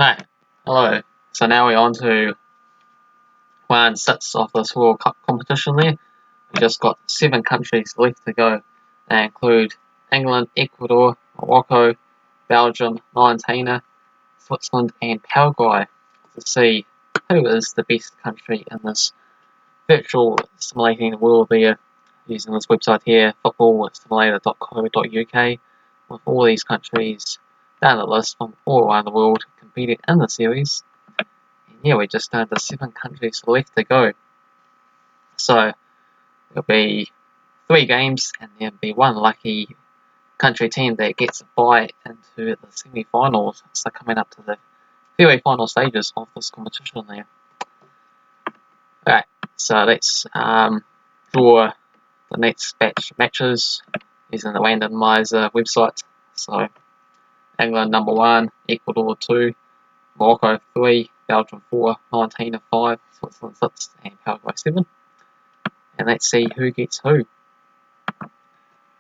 Hi, hello. So now we're on to round 6 of this World Cup competition there. We've just got 7 countries left to go. They include England, Ecuador, Morocco, Belgium, Mauritania, Switzerland and Paraguay to see who is the best country in this virtual simulating world there using this website here, footballsimulator.co.uk, with all these countries down the list from all around the world competing in the series. And yeah, we just down to 7 countries left to go. So it'll be 3 games and there'll be one lucky country team that gets a bye into the semi-finals. So coming up to the very final stages of this competition there. Alright, so let's draw the next batch of matches using the randomizer website. So England number 1, Ecuador 2, Morocco 3, Belgium 4, Mauritania 5, Switzerland 6 and Paraguay 7. And let's see who gets who.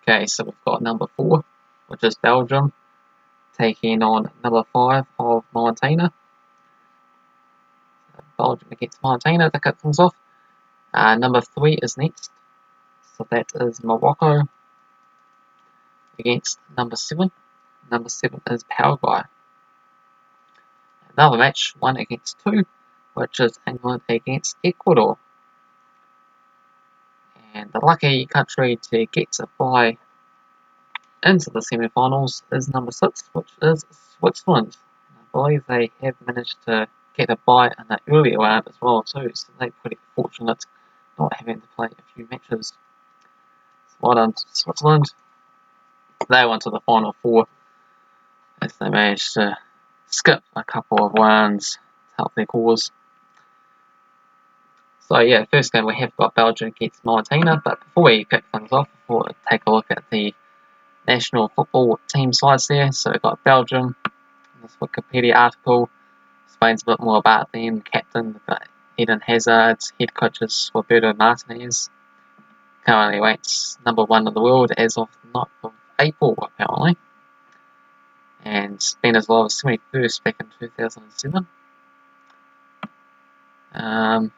Okay, so we've got number 4, which is Belgium, taking on number 5 of Mauritania. Belgium against Mauritania to kick things off. Number 3 is next, so that is Morocco against number 7. Number 7 is Paraguay. Another match, 1 against 2, which is England against Ecuador. And the lucky country to get a bye into the semi-finals is number 6, which is Switzerland. I believe they have managed to get a bye in the earlier round as well too, so they're pretty fortunate not having to play a few matches. So well done to Switzerland. They went to the final 4 as they managed to skip a couple of rounds to help their cause. So yeah, first game we have got Belgium against Mauritania, but before we kick things off, we'll take a look at the national football team sides there. So we've got Belgium, in this Wikipedia article explains a bit more about them. Captain, we've got Eden Hazard, head coach is Roberto Martinez, currently ranked number 1 in the world as of the 9th of April apparently, and been as low as 71st back in 2007. And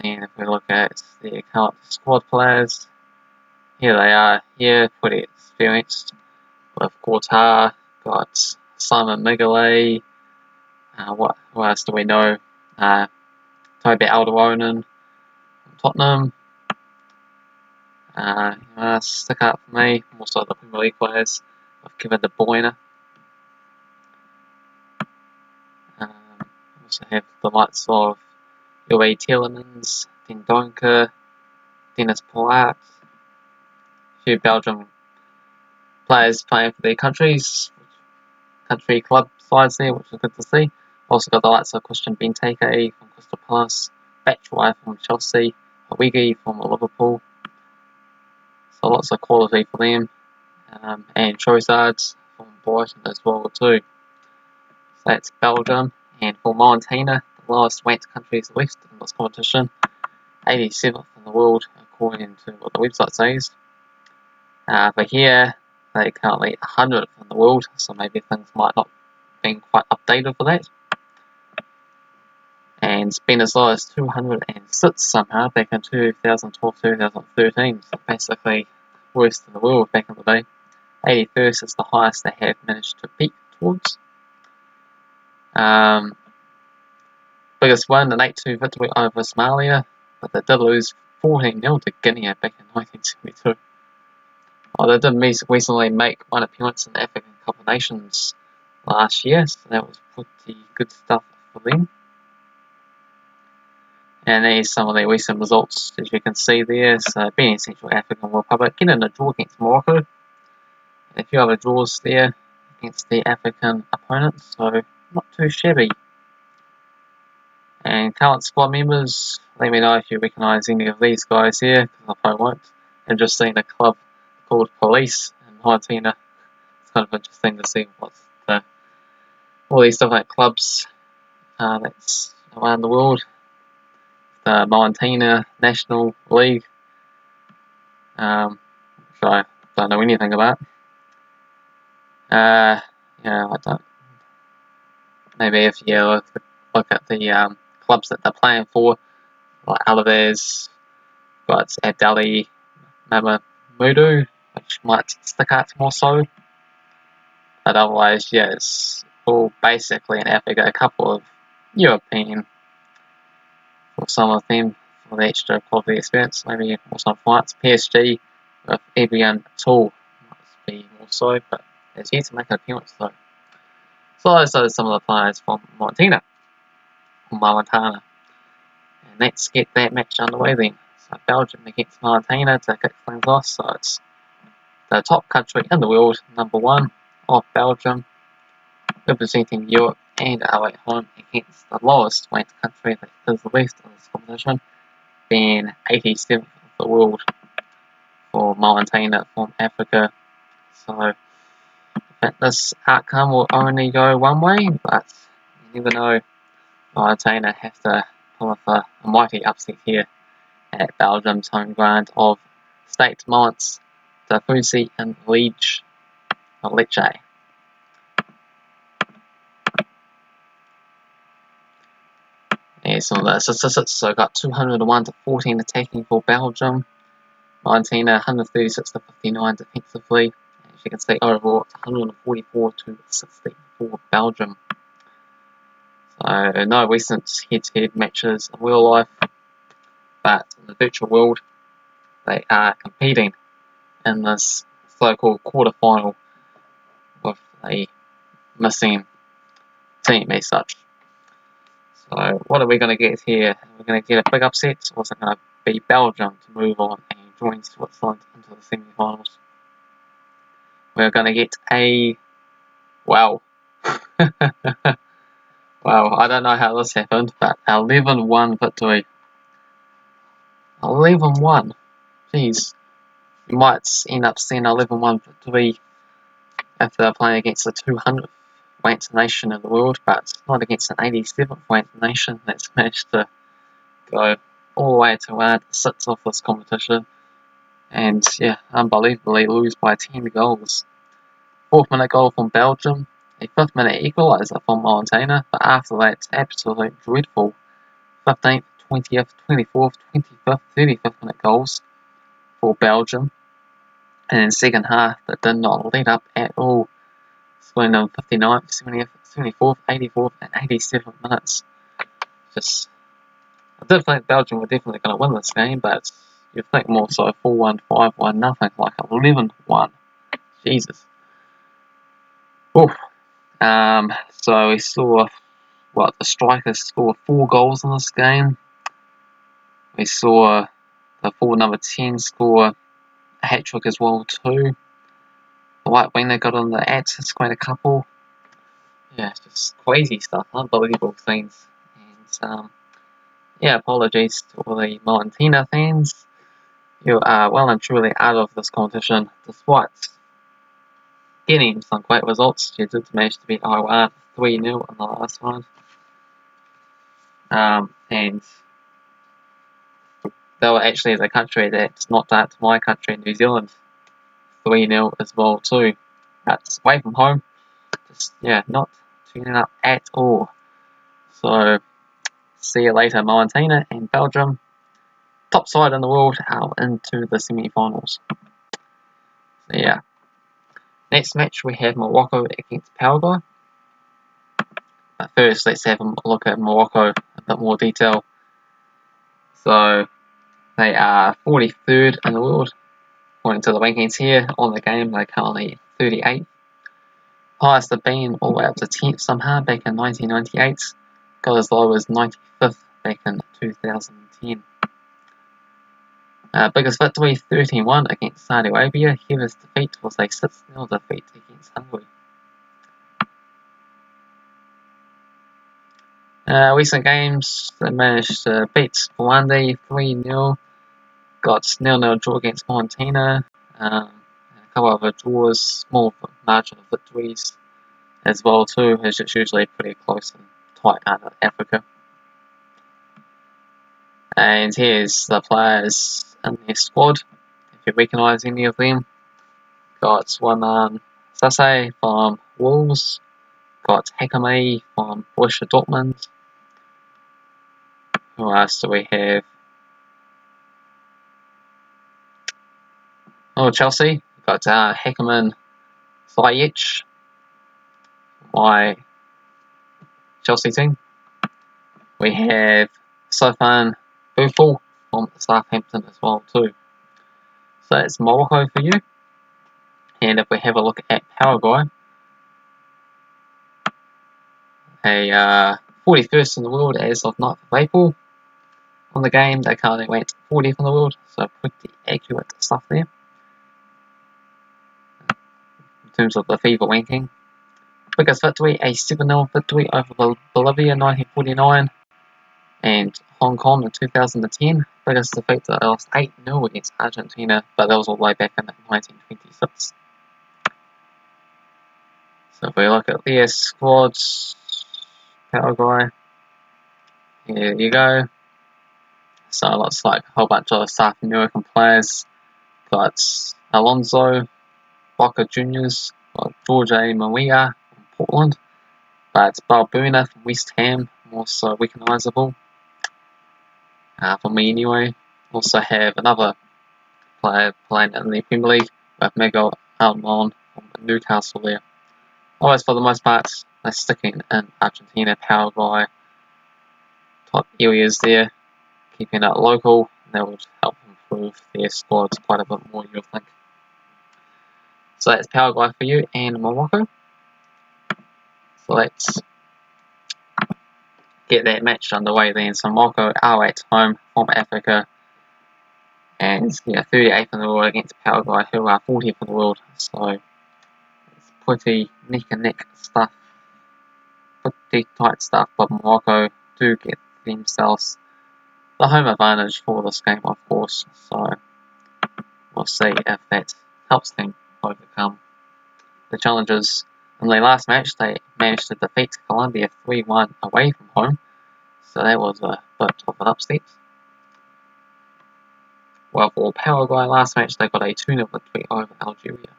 then if we look at the current squad players, here they are, here, pretty experienced. With Quartar, got Simon Mignolet, what else do we know? Toby Alderweireld from Tottenham. Stick out for me, also the Premier League players, with Kevin De Bruyne. Also have the likes of Joey Tielemans, Den Donker, Dennis Polat, a few Belgian players playing for their country club sides there, which is good to see. Also got the likes of Christian Benteke from Crystal Palace, Batshuayi from Chelsea, Origi from Liverpool. So lots of quality for them. And Trossard from Brighton as well too. So that's Belgium. And for Mauritania, the lowest ranked countries left in this competition, 87th in the world according to what the website says. But here, they're currently 100th in the world, so maybe things might not be quite updated for that. And it's been as low as 206 somehow back in 2012-2013, so basically worst in the world back in the day. 81st is the highest they have managed to peak towards. Biggest win, an 8-2 victory over Somalia, but they did lose 14-0 to Guinea back in 1972. Well, they did recently make one appearance in the African Cup of Nations last year, so that was pretty good stuff for them. And there's some of their recent results, as you can see there. So, being Central African Republic, getting a draw against Morocco, and a few other draws there against their African opponents, so not too shabby. And current squad members, let me know if you recognise any of these guys here, because I probably won't. And just seen a club called Police in Mauritania. It's kind of interesting to see what's all these different clubs that's around the world. The Mauritania National League, which I don't know anything about. I don't maybe if you look at the clubs that they're playing for, like Alaves, got Abdali, Mamamudu, which might stick out more so. But otherwise, yeah, it's all basically in Africa. A couple of European for some of them for the extra quality experience, maybe more some flights. PSG with Evian Tool must be more so, but it's yet to make an appearance though. So those are some of the players from Mauritania. And let's get that match underway then. So Belgium against Mauritania to kick things off. So it's the top country in the world, #1 of Belgium, representing Europe, and are at home against the lowest ranked country that is left in this competition, being 87th of the world for Mauritania from Africa. So this outcome will only go one way, but you never know. Mauritania have to pull off a mighty upset here at Belgium's home ground of State Mons de Fusi and Lecce. Yeah, some of the statistics, so got 201 to 14 attacking for Belgium, Mauritania 136 to 59 defensively. As you can see, overall it's 144 to 60 for Belgium. So no recent head-to-head matches in real life, but in the virtual world they are competing in this so-called quarter-final with a missing team as such. So what are we going to get here? We're going to get a big upset, or is it going to be Belgium to move on and join Switzerland into the semi-finals? We're going to get a... wow. Wow, I don't know how this happened, but 11-1 victory. 11-1. Jeez. You might end up seeing 11-1 victory if they're playing against the 200th ranked nation in the world, but not against an 87th ranked nation that's managed to go all the way to round 6 of this competition, and yeah, unbelievably lose by 10 goals. 4th minute goal from Belgium, a 5th minute equaliser from Mauritania, but after that, it's absolutely dreadful. 15th, 20th, 24th, 25th, 35th minute goals for Belgium, and in second half, that did not let up at all. Scoring on 59th, 70th, 74th, 84th, and 87th minutes. Just, I did think Belgium were definitely going to win this game, but you'd think more so 4-1, 5-1, nothing like 11-1. Jesus. Oof. So we saw the strikers score 4 goals in this game. We saw the forward number 10 score a hat trick as well too. The right winger got on the at, scored a couple. Yeah, just crazy stuff, unbelievable things. And yeah, apologies to all the Mauritania fans. You are well and truly out of this competition, despite getting some great results. You did manage to beat Iran 3-0 in the last round. And they were actually the country that's knocked out my country, New Zealand, 3-0 as well too. That's away from home. Just, yeah, not tuning up at all. So, see you later, Mauritania and Belgium. Top side in the world out into the semi-finals. So, yeah. Next match we have Morocco against Paraguay. But first, let's have a look at Morocco in a bit more detail. So, they are 43rd in the world. According to the rankings here on the game, they're currently 38th. Highest they've been all the way up to 10th somehow back in 1998. Got as low as 95th back in 2010. Biggest victory, 13-1 against Saudi Arabia. Heaver's defeat was a 6-0 defeat against Hungary. Recent games, they managed to beat Burundi 3-0. Got 0-0 draw against Mauritania. A couple of draws, small margin of victories as well too, as it's usually pretty close and tight out of Africa. And here's the players in their squad, if you recognise any of them. Got one Sase from Wolves, got Heaver from Borussia Dortmund. Who else do we have? Oh, Chelsea. We've got Heckman Ziyech, my Chelsea team. We have Sofan Buffel from Southampton as well too. So it's Morocco for you. And if we have a look at Paraguay, a 41st in the world as of 9th of April. On the game, they currently went 40th in the world, so pretty accurate stuff there. In terms of the FIFA ranking. Biggest victory, a 7-0 victory over Bolivia in 1949 and Hong Kong in 2010. Biggest defeat, they lost 8-0 against Argentina, but that was all the way back in 1926. So if we look at their squads, Paraguay, here you go. So it looks like a whole bunch of South American players. Got Alonso, Boca Juniors, got Jorge Maria from Portland, but Balbuna from West Ham, more so recognisable for me anyway. Also have another player playing in the Premier League with Miguel Almiron from Newcastle there. Always for the most part, they're sticking in Argentina, Paraguay type areas there, keeping it local, and that would help improve their squads quite a bit more, you'll think. So that's Paraguay for you, and Morocco. So let's get that match underway then. So Morocco are at home from Africa, and 38th in the world against Paraguay, who are 40th in the world. So it's pretty neck and neck stuff, pretty tight stuff. But Morocco do get themselves the home advantage for this game, of course. So we'll see if that helps them overcome the challenges. In their last match, they managed to defeat Colombia 3-1 away from home, so that was a bit of an upset. Well, for Paraguay, last match they got a 2-0 victory over Algeria.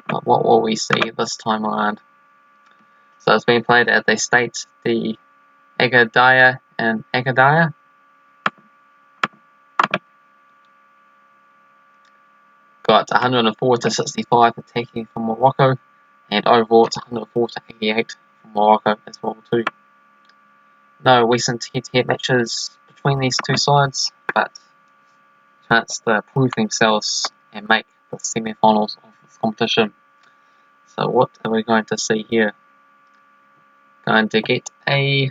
But what will we see this time around? So it's been played at the state the Agadir and Agadir. Got 104 to 65 attacking from Morocco, and overall it's 104 to 88 from Morocco as well too. No recent head-to-head matches between these two sides, but chance to prove themselves and make the semi-finals of this competition. So what are we going to see here? Going to get a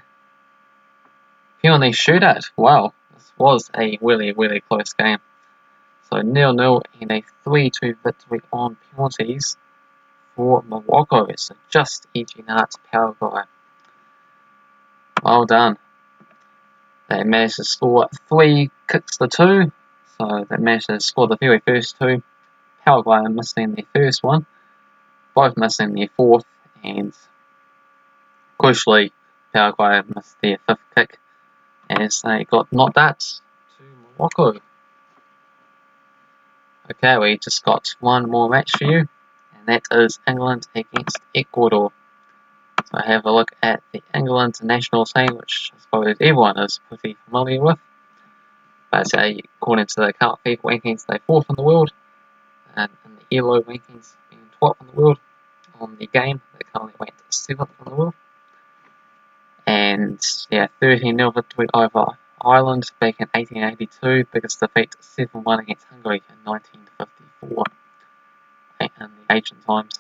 penalty shootout. Wow, this was a really, really close game. So 0-0 and a 3-2 victory on penalties for Morocco. So just edging out Paraguay. Well done. They managed to score 3 kicks to 2. So they managed to score the very first 2. Paraguay missing their first one. Both missing their fourth. And crucially, Paraguay missed their 5th kick as they got knocked out to Morocco. Okay, we just got one more match for you, and that is England against Ecuador. So have a look at the England national team, which I suppose everyone is pretty familiar with. But according to the current FIFA rankings, they're 4th in the world, and in the ELO rankings, being 12th in the world. On the game, they currently ranked 7th in the world. And 13-0 victory over Ireland back in 1882, biggest defeat 7-1 against Hungary in 1954 in the ancient times.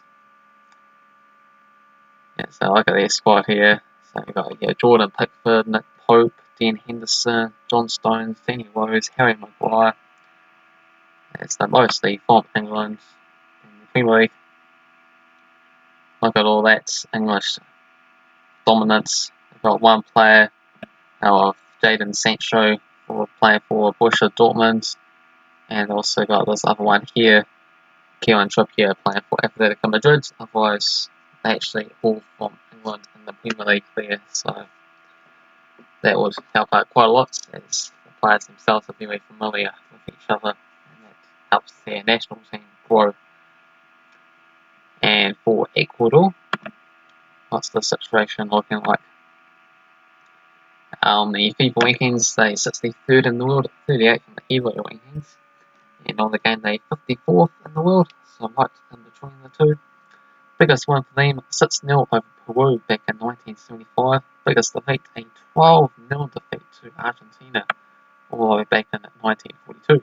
So look at their squad here. So we've got Jordan Pickford, Nick Pope, Dan Henderson, John Stones, Danny Rose, Harry Maguire. So mostly from England in the Premier League. Look at all that English dominance. We've got one player of Jadon Sancho playing for Borussia Dortmund, and also got this other one here, Kieran Trippier playing for Atletico Madrid. Otherwise, they actually all from England in the Premier League there, so that would help out quite a lot as the players themselves are very familiar with each other, and that helps their national team grow. And And for Ecuador, what's the situation looking like? The FIFA rankings, they 63rd in the world, 38th in the Heaver rankings. And on the game, they 54th in the world, so right in between the two. Biggest win for them, 6-0 over Peru back in 1975. Biggest defeat, a 12-0 defeat to Argentina all the way back in 1942.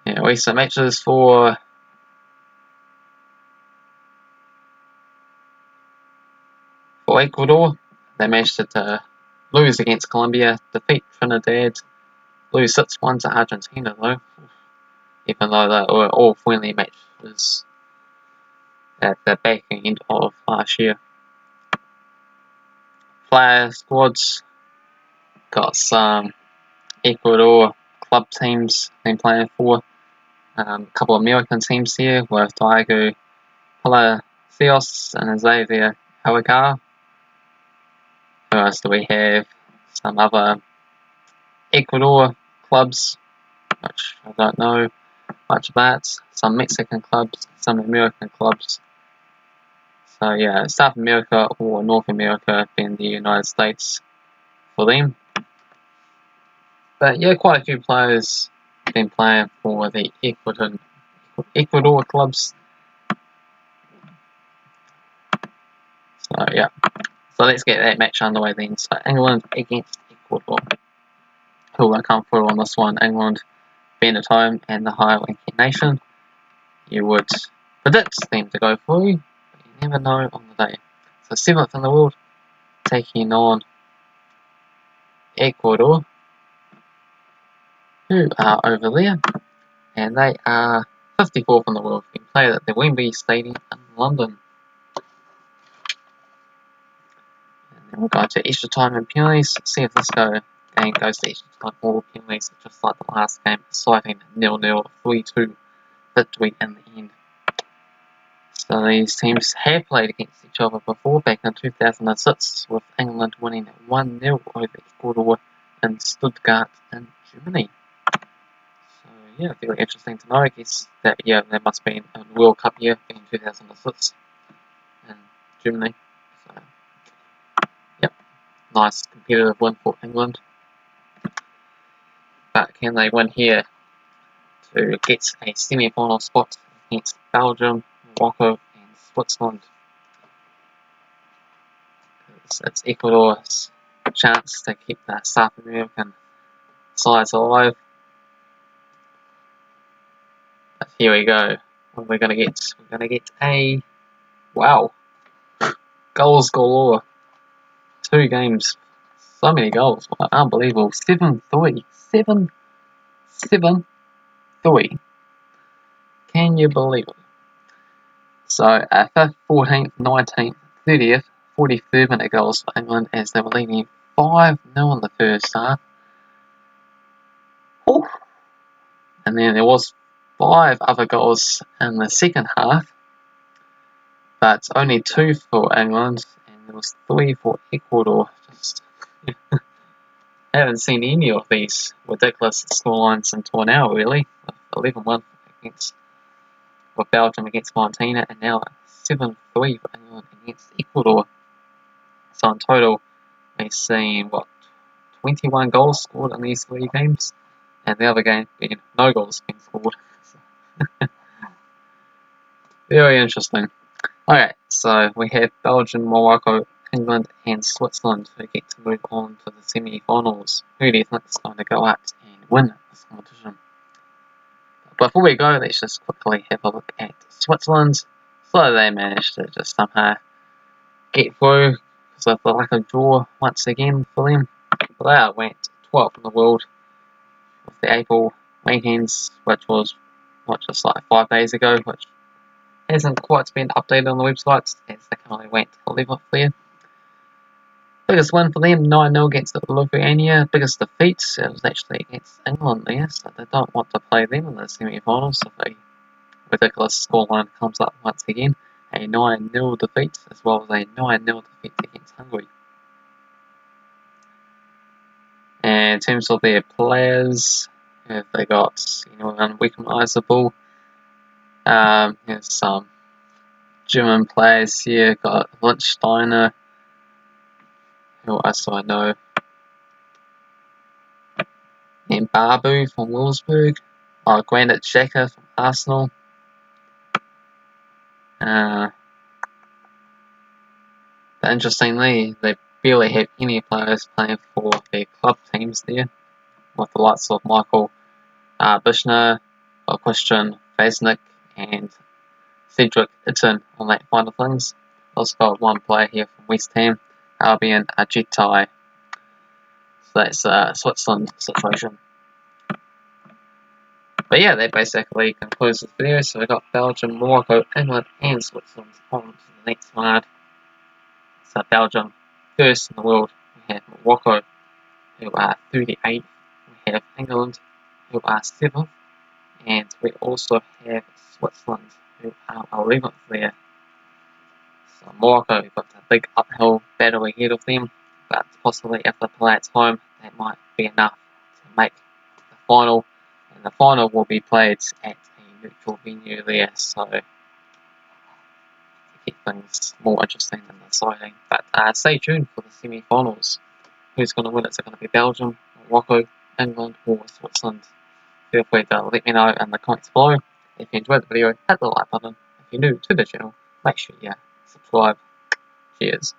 Yeah, recent matches for Ecuador, they managed to lose against Colombia, defeat Trinidad, lose 6-1 to Argentina though, even though they were all friendly matches at the back end of last year. Player squads, got some Ecuador club teams been playing for. A couple of American teams here with Diego Palacios and Xavier Hawakar. Who else do we have? Some other Ecuador clubs, which I don't know much about. Some Mexican clubs, some American clubs. So yeah, South America or North America being the United States for them. But yeah, quite a few players been playing for the Ecuador clubs. So yeah, so let's get that match underway then. So England against Ecuador. Who will come through on this one? England being at home and the higher ranking nation. You would predict them to go through, but you never know on the day. So 7th in the world, taking on Ecuador, who are over there, and they are 54th in the world, being played at the Wembley Stadium in London. And then we'll go to extra time and penalties, see if this game goes to extra time or penalties, just like the last game, exciting 0-0, 3-2 victory in the end. So these teams have played against each other before, back in 2006, with England winning 1-0 over Ecuador in Stuttgart in Germany. So yeah, very interesting to know. I guess that there must be a World Cup year in 2006 in Germany. So yep, nice competitive win for England. But can they win here to get a semi-final spot against Belgium, Morocco, and Switzerland? It's Ecuador's chance to keep the South American sides alive. But here we go. What we're gonna get? We're gonna get a wow, goals galore. 2 games, so many goals, unbelievable. 7-3, 7-3. Can you believe it? So 5th, 14th, 19th, 30th, 43rd minute goals for England as they were leading 5-0 in the first half. Ooh. And then there was 5 other goals in the second half, but only 2 for England, and there was 3 for Ecuador. Just haven't seen any of these ridiculous scorelines until now, really. 11-1 against with Belgium against Mauritania, and now 7-3 for England against Ecuador. So in total, we've seen 21 goals scored in these 3 games, and the other game being no goals being scored. Very interesting. Alright, so we have Belgium, Morocco, England, and Switzerland who get to move on to the semi-finals. Who do you think is going to go out and win this competition? Before we go, let's just quickly have a look at Switzerland. So they managed to just somehow get through because of the lack of draw once again for them. But they are ranked 12th in the world with the April rankings, which was just like 5 days ago, which hasn't quite been updated on the websites as they currently ranked 11th there. Biggest win for them, 9-0 against Lithuania. Biggest defeat, it was actually against England there, so they don't want to play them in the semi-finals if a ridiculous scoreline comes up once again. A 9-0 defeat, as well as a 9-0 defeat against Hungary. And in terms of their players, if they got anyone unrecognisable, Here's some German players here. Got Lichtsteiner, who else do I know? And Barbu from Wolfsburg. Granit Xhaka from Arsenal. But interestingly, they barely have any players playing for their club teams there, with the likes of Michael Bishner, Christian Vasnik, and Cedric Itten on that kind of things. Also got one player here from West Ham, Albion Ajetai. So that's Switzerland situation. But yeah, that basically concludes this video. So we got Belgium, Morocco, England, and Switzerland on to the next slide. So Belgium, first in the world. We have Morocco, who are 38th. We have England, who are 7th. And we also have Switzerland, who are 11th there. So Morocco, we've got a big uphill battle ahead of them, but possibly if they play at home, that might be enough to make the final. And the final will be played at a neutral venue there, so to keep things more interesting and exciting. But stay tuned for the semi-finals. Who's going to win? Is it going to be Belgium, Morocco, England, or Switzerland? Feel free to let me know in the comments below. If you enjoyed the video, hit the like button. If you're new to the channel, make sure you subscribe. Cheers.